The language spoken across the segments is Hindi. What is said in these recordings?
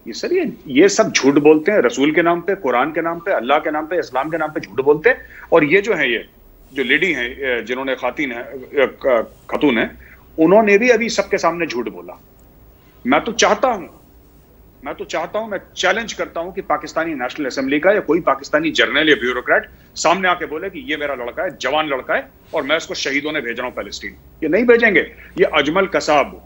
ये सर ये सब झूठ बोलते हैं रसूल के नाम पे, कुरान के नाम पे, अल्लाह के नाम पे, इस्लाम के नाम पे झूठ बोलते हैं। और ये जो है, ये जो लेडी है जिन्होंने खातून है, उन्होंने भी अभी सबके सामने झूठ बोला। मैं तो चाहता हूं, मैं चैलेंज करता हूं कि पाकिस्तानी नेशनल असेंबली का या कोई पाकिस्तानी जर्नल या ब्यूरोक्रेट सामने आके बोले कि ये मेरा लड़का है, जवान लड़का है, और मैं इसको शहीदों ने भेज रहा हूं पैलेस्टीन। ये नहीं भेजेंगे। ये अजमल कसाब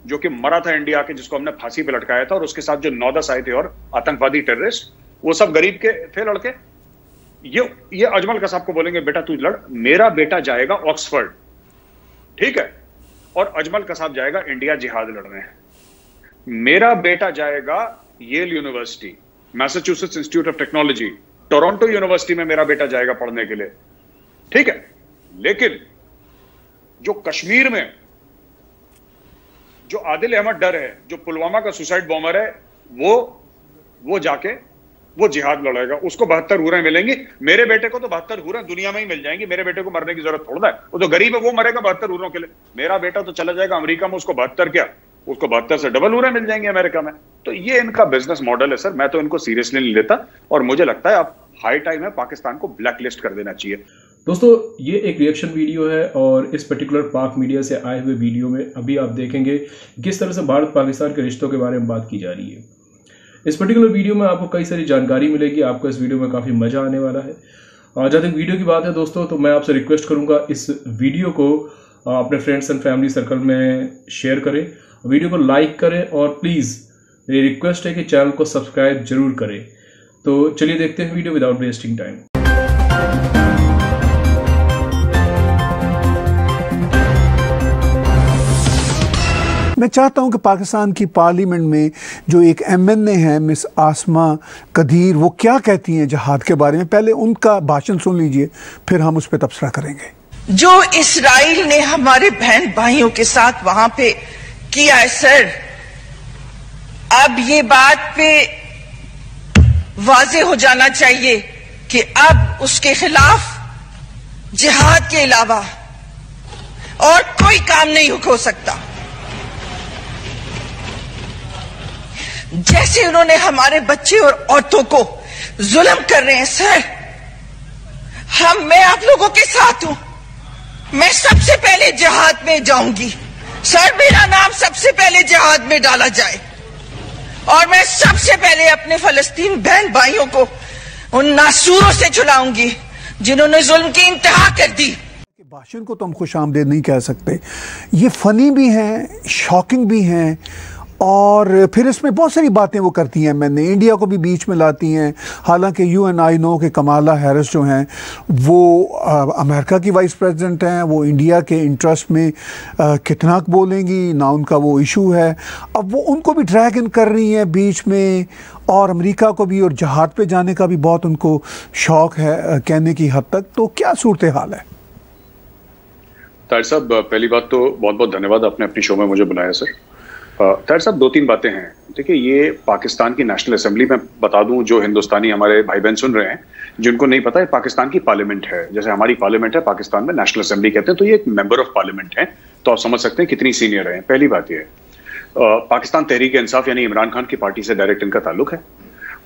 जो कि मरा था इंडिया के, जिसको हमने फांसी पे लटकाया था, और उसके साथ जो 9-10 आए थे और आतंकवादी टेररिस्ट, वो सब गरीब के थे लड़के। ये अजमल कसाब को बोलेंगे बेटा तू लड़, मेरा बेटा जाएगा ऑक्सफर्ड, ठीक है, और अजमल कसाब जाएगा इंडिया जिहाद लड़ने। मेरा बेटा जाएगा Yale University, Massachusetts Institute of Technology, Toronto University में मेरा बेटा जाएगा पढ़ने के लिए, ठीक है। लेकिन जो कश्मीर में जो आदिल अहमद डर है, जो पुलवामा का सुसाइड बॉम्बर है, वो जाके वो जिहाद लड़ेगा, उसको 72 हूरें मिलेंगी। मेरे बेटे को तो 72 हूरें दुनिया में ही मिल जाएंगी, मेरे बेटे को मरने की जरूरत थोड़ा है, वो तो गरीब है, वो मरेगा 72 हूरों के लिए। मेरा बेटा तो चला जाएगा अमेरिका में, उसको 72 क्या, उसको 72 से डबल हूरें मिल जाएंगे अमेरिका में। तो ये इनका बिजनेस मॉडल है सर, मैं तो इनको सीरियसली नहीं लेता, और मुझे लगता है अब हाई टाइम है पाकिस्तान को ब्लैकलिस्ट कर देना चाहिए। दोस्तों, ये एक रिएक्शन वीडियो है, और इस पर्टिकुलर पाक मीडिया से आए हुए वीडियो में अभी आप देखेंगे किस तरह से भारत पाकिस्तान के रिश्तों के बारे में बात की जा रही है। इस पर्टिकुलर वीडियो में आपको कई सारी जानकारी मिलेगी, आपको इस वीडियो में काफ़ी मज़ा आने वाला है। जहाँ तक वीडियो की बात है दोस्तों, तो मैं आपसे रिक्वेस्ट करूँगा इस वीडियो को अपने फ्रेंड्स एंड फैमिली सर्कल में शेयर करें, वीडियो को लाइक करें, और प्लीज़ मेरी रिक्वेस्ट है कि चैनल को सब्सक्राइब जरूर करें। तो चलिए देखते हैं वीडियो विदाउट वेस्टिंग टाइम। मैं चाहता हूं कि पाकिस्तान की पार्लियामेंट में जो एक एमएनए है मिस आसमा कदीर, वो क्या कहती हैं जहाद के बारे में। पहले उनका भाषण सुन लीजिए, फिर हम उस पर तबसरा करेंगे। जो इसराइल ने हमारे बहन भाइयों के साथ वहां पे किया है सर, अब ये बात पे वाजे हो जाना चाहिए कि अब उसके खिलाफ जिहाद के अलावा और कोई काम नहीं हो सकता। जैसे उन्होंने हमारे बच्चे और औरतों को जुल्म कर रहे हैं सर, मैं आप लोगों के साथ हूं। मैं सबसे पहले जिहाद में जाऊंगी सर, मेरा नाम सबसे पहले जिहाद में डाला जाए, और मैं सबसे पहले अपने फलस्तीन बहन भाइयों को उन नासूरों से छुड़ाऊंगी जिन्होंने जुल्म की इंतहा कर दी। भाषण को तो हम खुशामदीद नहीं कह सकते, ये फनी भी हैं, शॉकिंग भी हैं, और फिर इसमें बहुत सारी बातें वो करती हैं। मैंने इंडिया को भी बीच में लाती हैं, हालांकि आई नो कि कमाला हैरिस जो हैं वो अमेरिका की वाइस प्रेसिडेंट हैं, वो इंडिया के इंटरेस्ट में कितना बोलेंगी ना, उनका वो इशू है। अब वो उनको भी ड्रैग इन कर रही हैं बीच में, और अमेरिका को भी, और जहाद पे जाने का भी बहुत उनको शौक है कहने की हद तक। तो क्या सूरत हाल है? ताहिर साहब, पहली बात तो बहुत बहुत धन्यवाद, आपने अपनी शो में मुझे बुलाया सर। ताहिर साहब, 2-3 बातें हैं। देखिए, ये पाकिस्तान की नेशनल असेंबली में बता दूं, जो हिंदुस्तानी हमारे भाई बहन सुन रहे हैं जिनको नहीं पता, है पाकिस्तान की पार्लियामेंट है। जैसे हमारी पार्लियामेंट है, पाकिस्तान में नेशनल असेंबली कहते हैं, तो ये एक मेंबर ऑफ पार्लियामेंट है। तो आप समझ सकते हैं कितनी सीनियर है। पहली बात ये है, पाकिस्तान तहरीक इंसाफ यानी इमरान खान की पार्टी से डायरेक्ट इनका ताल्लुक है,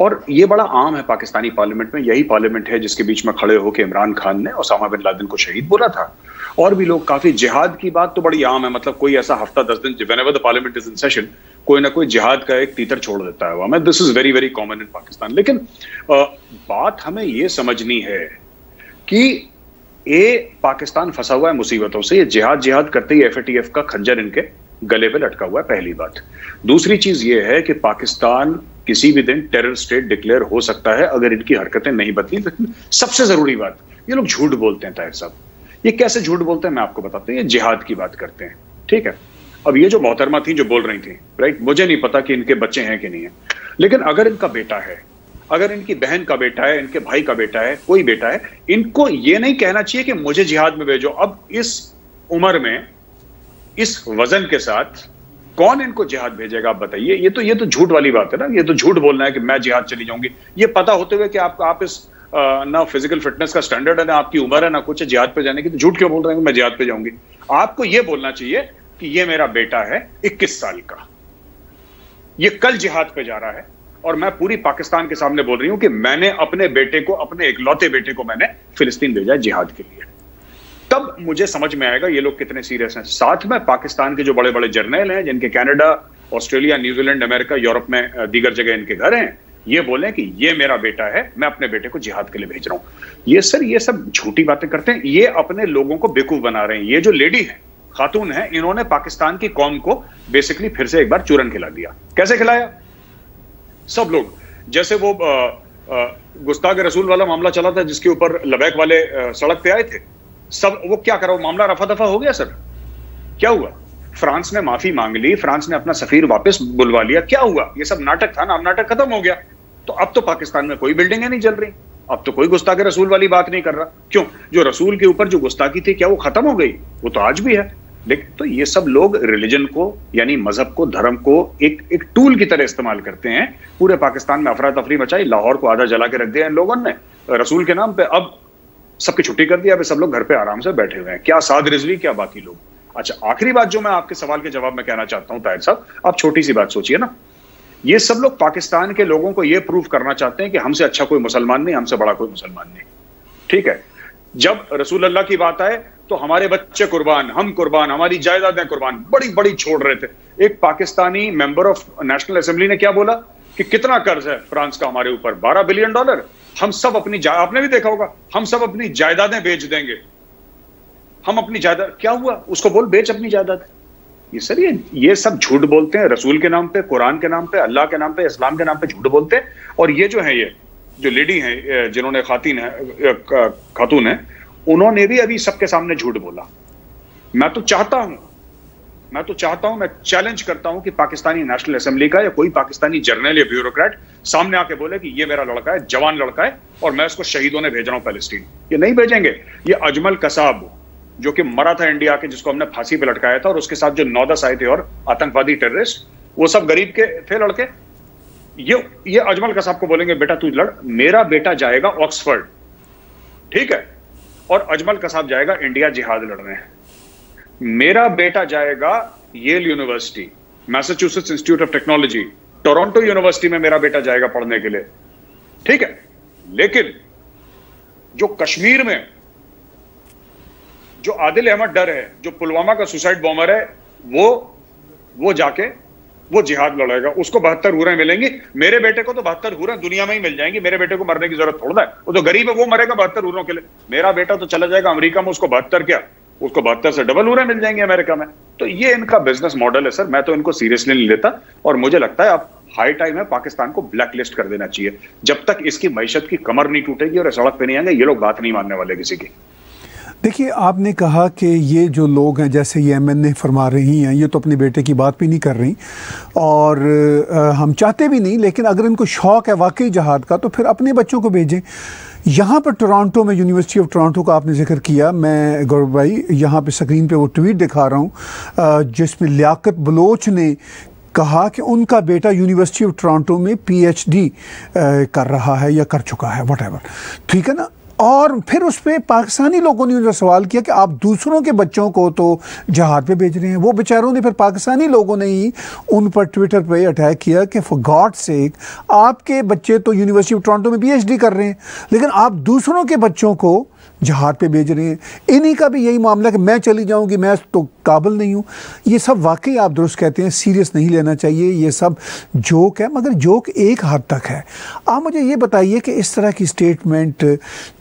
और ये बड़ा आम है पाकिस्तानी पार्लियामेंट में। यही पार्लियामेंट है जिसके बीच में खड़े होकर इमरान खान ने ओसामा बिन लादेन को शहीद बोला था, और भी लोग काफी। जिहाद की बात तो बड़ी आम है, मतलब कोई ऐसा हफ्ता 10 दिन whenever the parliament is in session, कोई ना कोई जिहाद का एक तीतर छोड़ देता है वहां। This is very very common in Pakistan. लेकिन बात हमें ये समझनी है कि पाकिस्तान फंसा हुआ है मुसीबतों से। ये जिहाद करते ही एफएटीएफ का खंजर इनके गले पे लटका हुआ है, पहली बात। दूसरी चीज ये है कि पाकिस्तान किसी भी दिन टेरर स्टेट डिक्लेयर हो सकता है अगर इनकी हरकतें नहीं बदली। लेकिन सबसे जरूरी बात, ये लोग झूठ बोलते हैं ताहिर साहब। ये कैसे झूठ बोलते हैं मैं आपको बताता हूं। ये जिहाद की बात करते हैं, ठीक है। अब ये जो मोहतरमा थी जो बोल रही थी, राइट, मुझे नहीं पता कि इनके बच्चे हैं कि नहीं है, लेकिन अगर इनका बेटा है, अगर इनकी बहन का बेटा है, इनके भाई का बेटा है, कोई बेटा है, इनको ये नहीं कहना चाहिए कि मुझे जिहाद में भेजो। अब इस उम्र में, इस वजन के साथ कौन इनको जिहाद भेजेगा आप बताइए। ये तो झूठ वाली बात है ना। ये तो झूठ बोलना है कि मैं जिहाद चली जाऊंगी, ये पता होते हुए कि आप इस ना फिजिकल फिटनेस का स्टैंडर्ड है, ना आपकी उम्र है, ना कुछ है जिहाद पे जाने की, तो झूठ क्यों बोल रहे हैं कि मैं जिहाद पे जाऊंगी। आपको ये बोलना चाहिए कि ये मेरा बेटा है 21 साल का, ये कल जिहाद पे जा रहा है, और मैं पूरी पाकिस्तान के सामने बोल रही हूं कि मैंने अपने बेटे को, अपने इकलौते बेटे को मैंने फिलिस्तीन भेजा जिहाद के लिए। तब मुझे समझ में आएगा ये लोग कितने सीरियस हैं। साथ में पाकिस्तान के जो बड़े बड़े जर्नल हैं, जिनके Canada, Australia, New Zealand, America, Europe में दीगर जगह इनके घर हैं, ये बोले कि ये मेरा बेटा है, मैं अपने बेटे को जिहाद के लिए भेज रहा हूं। ये सर, ये सब झूठी बातें करते हैं, ये अपने लोगों को बेवकूफ बना रहे हैं। ये जो लेडी है, खातून है, इन्होंने पाकिस्तान की कौम को बेसिकली फिर से एक बार चूरन खिला दिया। कैसे खिलाया? सब लोग, जैसे वो गुस्ताख रसूल वाला मामला चला था जिसके ऊपर लबैक वाले सड़क पे आए थे, सब वो क्या करा, वो मामला रफा दफा हो गया सर। क्या हुआ? फ्रांस ने माफी मांग ली, फ्रांस ने अपना सफीर वापस बुलवा लिया। क्या हुआ? ये सब नाटक था ना, अब नाटक खत्म हो गया। तो अब तो पाकिस्तान में कोई बिल्डिंगें नहीं जल रही, अब तो कोई गुस्ताख रसूल वाली बात नहीं कर रहा। क्यों? जो रसूल के ऊपर जो गुस्ताखी थी, क्या वो खत्म हो गई? वो तो आज भी है। लेकिन तो ये सब लोग रिलीजन को, यानी मजहब को, धर्म को एक टूल की तरह इस्तेमाल करते हैं। पूरे पाकिस्तान में अफरा तफरी मचाई, लाहौर को आधा जला के रख दिया इन लोगों ने रसूल के नाम पे। अब सबकी छुट्टी कर दिया, अब सब लोग घर पे आराम से बैठे हुए हैं। क्या साद रिजवी, क्या बाकी लोग। अच्छा, आखिरी बात जो मैं आपके सवाल के जवाब में कहना चाहता हूं ताहिर साहब, आप छोटी सी बात सोचिए ना, ये सब लोग पाकिस्तान के लोगों को ये प्रूव करना चाहते हैं कि हमसे अच्छा कोई मुसलमान नहीं, हमसे बड़ा कोई मुसलमान नहीं। ठीक है, जब रसूल अल्लाह की बात आए तो हमारे बच्चे कुर्बान, हम कुर्बान, हमारी जायदादें कुर्बान, बड़ी बड़ी छोड़ रहे थे। एक Pakistani member of national assembly ने क्या बोला कि कितना कर्ज है फ्रांस का हमारे ऊपर, $12 बिलियन। हम सब अपनी, आपने भी देखा होगा, हम सब अपनी जायदादें बेच देंगे, हम अपनी जायदाद। क्या हुआ? उसको बोल बेच अपनी जायदाद। ये सर, ये सब झूठ बोलते हैं रसूल के नाम पे, कुरान के नाम पे, अल्लाह के नाम पे, इस्लाम के नाम पे झूठ बोलते हैं। और ये जो है, ये जो लेडी है, जिन्होंने खातून है, उन्होंने भी अभी सबके सामने झूठ बोला। मैं तो चाहता हूं, मैं चैलेंज करता हूं कि पाकिस्तानी नेशनल असेंबली का या कोई पाकिस्तानी जर्नल या ब्यूरोक्रेट सामने आके बोले कि ये मेरा लड़का है, जवान लड़का है, और मैं इसको शहीदों ने भेज रहा हूं पैलेस्टीन। ये नहीं भेजेंगे। ये अजमल कसाब, जो कि मरा था इंडिया के, जिसको हमने फांसी पे लटकाया था, और उसके साथ जो 9-10 आए थे और आतंकवादी टेररिस्ट, वो सब गरीब के थे लड़के। ये अजमल कसाब को बोलेंगे बेटा तू लड़, मेरा बेटा जाएगा ऑक्सफर्ड, ठीक है, और अजमल कसाब जाएगा इंडिया जिहाद लड़ने। मेरा बेटा जाएगा Yale University, Massachusetts Institute of Technology, Toronto University में मेरा बेटा जाएगा पढ़ने के लिए, ठीक है। लेकिन जो कश्मीर में जो आदिल अहमद डर है, जो पुलवामा का सुसाइड बॉम्बर है, वो जाके वो जिहाद लड़ेगा, उसको 72 हूरें मिलेंगी। मेरे बेटे को तो 72 हूरें दुनिया में ही मिल जाएंगी, मेरे बेटे को मरने की जरूरत थोड़ा है, वो तो गरीब है, वो मरेगा 72 हूरों के लिए। मेरा बेटा तो चला जाएगा अमेरिका में, उसको 72 क्या, उसको 72 से डबल हूरें मिल जाएंगे अमेरिका में। तो ये इनका बिजनेस मॉडल है सर, मैं तो इनको सीरियसली नहीं लेता, और मुझे लगता है अब हाई टाइम है पाकिस्तान को ब्लैकलिस्ट कर देना चाहिए। जब तक इसकी मैशत की कमर नहीं टूटेगी और सड़क पे नहीं आएंगे, ये लोग बात नहीं मानने वाले किसी की। देखिए, आपने कहा कि ये जो लोग हैं, जैसे ये MNA फरमा रही हैं, ये तो अपने बेटे की बात भी नहीं कर रही, और हम चाहते भी नहीं, लेकिन अगर इनको शौक़ है वाकई जहाद का तो फिर अपने बच्चों को भेजें। यहाँ पर टोरंटो में, यूनिवर्सिटी ऑफ टोरंटो का आपने जिक्र किया, मैं गौरव भाई यहाँ पे स्क्रीन पे वो ट्वीट दिखा रहा हूँ जिसमें लियाकत बलोच ने कहा कि उनका बेटा यूनिवर्सिटी ऑफ टोरंटो में PhD कर रहा है या कर चुका है, व्हाटएवर, ठीक है ना। और फिर उस पर पाकिस्तानी लोगों ने उनसे सवाल किया कि आप दूसरों के बच्चों को तो जहाद पे भेज रहे हैं। वो बेचारों ने, फिर पाकिस्तानी लोगों ने ही उन पर ट्विटर पे अटैक किया कि फॉर गॉड सेक, आपके बच्चे तो यूनिवर्सिटी ऑफ टोरंटो में PhD कर रहे हैं, लेकिन आप दूसरों के बच्चों को जहाद पे भेज रहे हैं। इन्हीं का भी यही मामला कि मैं चली जाऊंगी, मैं तो काबिल नहीं हूँ। ये सब वाकई आप दुरुस्त कहते हैं, सीरियस नहीं लेना चाहिए, ये सब जोक है, मगर जोक एक हद तक है। आप मुझे ये बताइए कि इस तरह की स्टेटमेंट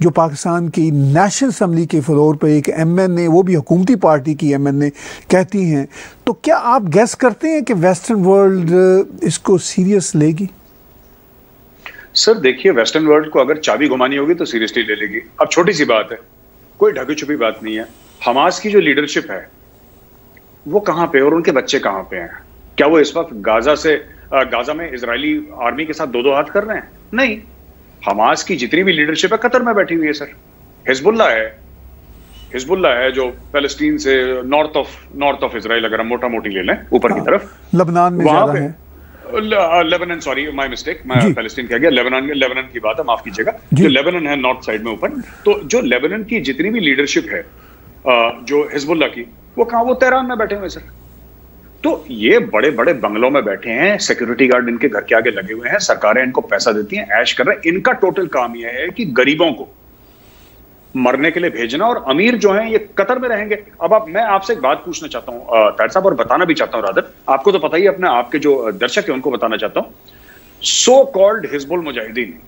जो पाकिस्तान की नेशनल असम्बली के फ्लोर पे एक MNA, वो भी हुकूमती पार्टी की MNA कहती हैं, तो क्या आप गैस करते हैं कि वेस्टर्न वर्ल्ड इसको सीरियस लेगी? सर देखिए, वेस्टर्न वर्ल्ड को अगर चाबी घुमानी होगी तो सीरियसली ले लेगी। अब छोटी सी बात है, कोई ढकी छुपी बात नहीं है। हमास की जो लीडरशिप है वो कहां पे और उनके बच्चे कहां पे हैं? क्या वो इस वक्त गाजा में इजरायली आर्मी के साथ दो हाथ कर रहे हैं? नहीं। हमास की जितनी भी लीडरशिप है कतर में बैठी हुई है सर। हिजबुल्लाह है जो पैलेस्टीन से नॉर्थ ऑफ इजराइल, अगर हम मोटा मोटी ले लें ऊपर की तरफ, लेबनान में ज्यादा है। लेबनान, सॉरी माय मिस्टेक, मैं पैलेस्टीन कह गया, लेबनान की बात है, माफ कीजिएगा। जो लेबनान है नॉर्थ साइड में ऊपर, तो जो लेबनान की जितनी भी लीडरशिप है जो हिजबुल्लाह की, वो कहां, वो तेहरान में बैठे हुए सर। तो ये बड़े बड़े बंगलों में बैठे हैं, सिक्योरिटी गार्ड इनके घर के आगे लगे हुए हैं, सरकारें इनको पैसा देती हैं, ऐश कर रहे हैं। इनका टोटल काम यह है कि गरीबों को मरने के लिए भेजना, और अमीर जो हैं ये कतर में रहेंगे। अब मैं आपसे एक बात पूछना चाहता हूं ताहिर साहब, और बताना भी चाहता हूं रादर, आपको तो पता ही है, अपने आपके जो दर्शक है उनको बताना चाहता हूं। सो कॉल्ड हिजबुल मुजाहिदीन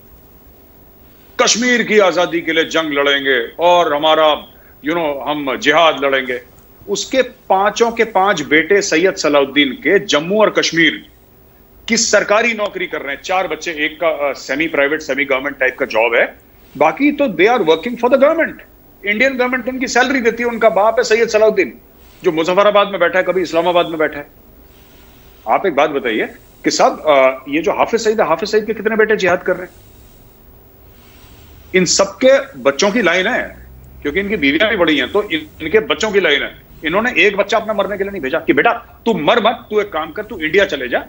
कश्मीर की आजादी के लिए जंग लड़ेंगे और हमारा हम जिहाद लड़ेंगे। उसके पांचों के पांच बेटे सैयद सलाउद्दीन के जम्मू और कश्मीर की सरकारी नौकरी कर रहे हैं, 4 बच्चे, एक का semi private semi government type का जॉब है, बाकी तो they are working for the government. Indian government उनकी सैलरी देती है। उनका बाप है सैयद सलाउद्दीन, जो मुजफ्फराबाद में बैठा है, कभी इस्लामाबाद में बैठा है। आप एक बात बताइए कि साहब ये जो हाफिज सईद है, हाफिज सईद के कितने बेटे जिहाद कर रहे हैं? इन सबके बच्चों की लाइन है, क्योंकि इनकी बीवियां भी बड़ी हैं, तो इनके बच्चों की लाइन है। इन्होंने एक बच्चा अपना मरने के लिए नहीं भेजा कि बेटा तू मर मत, तू एक काम कर, तू इंडिया चले जा,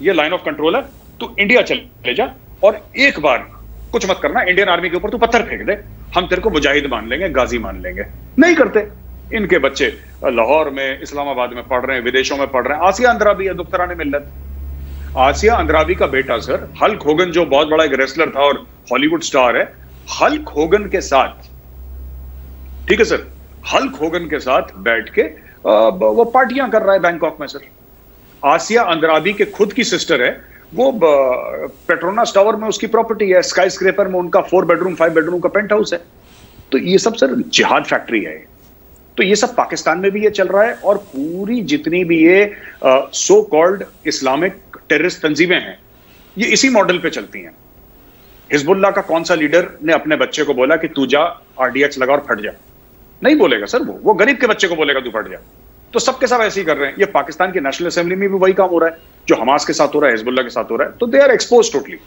ये लाइन ऑफ कंट्रोल है, तू इंडिया चले जा और एक बार कुछ मत करना, इंडियन आर्मी के ऊपर तू पत्थर फेंक दे, हम तेरे को मुजाहिद मान लेंगे, गाजी मान लेंगे। नहीं करते। इनके बच्चे लाहौर में, इस्लामाबाद में पढ़ रहे हैं, विदेशों में पढ़ रहे हैं। आसिया अंद्राबी है, दुख्तरान मिल्लत। आसिया अंद्राबी का बेटा सर, हल्क होगन, जो बहुत बड़ा एक रेसलर था और हॉलीवुड स्टार है, हल्क होगन के साथ, ठीक है सर, हल्क होगन के साथ बैठ के वो पार्टियां कर रहा है बैंकॉक में सर। आसिया अंद्राबी के खुद की सिस्टर है, वो पेट्रोनास टावर में उसकी प्रॉपर्टी है, स्काई स्क्रेपर में उनका 4 बेडरूम 5 बेडरूम का पेंट हाउस है। तो ये सब सर जिहाद फैक्ट्री है। तो ये सब पाकिस्तान में भी ये चल रहा है, और पूरी जितनी भी ये सो कॉल्ड इस्लामिक टेररिस्ट तंजीमें हैं, ये इसी मॉडल पे चलती हैं। हिजबुल्लाह का कौन सा लीडर ने अपने बच्चे को बोला कि तू जा RDX लगा और फट जा? नहीं बोलेगा सर, वो गरीब के बच्चे को बोलेगा तू फट जा। तो सबके सब ऐसे ही कर रहे हैं। ये पाकिस्तान की नेशनल असेंबली में भी वही काम हो रहा है जो हमास के साथ हो रहा है, हिजबुल्लाह के साथ हो रहा है। तो दे आर एक्सपोज टोटली।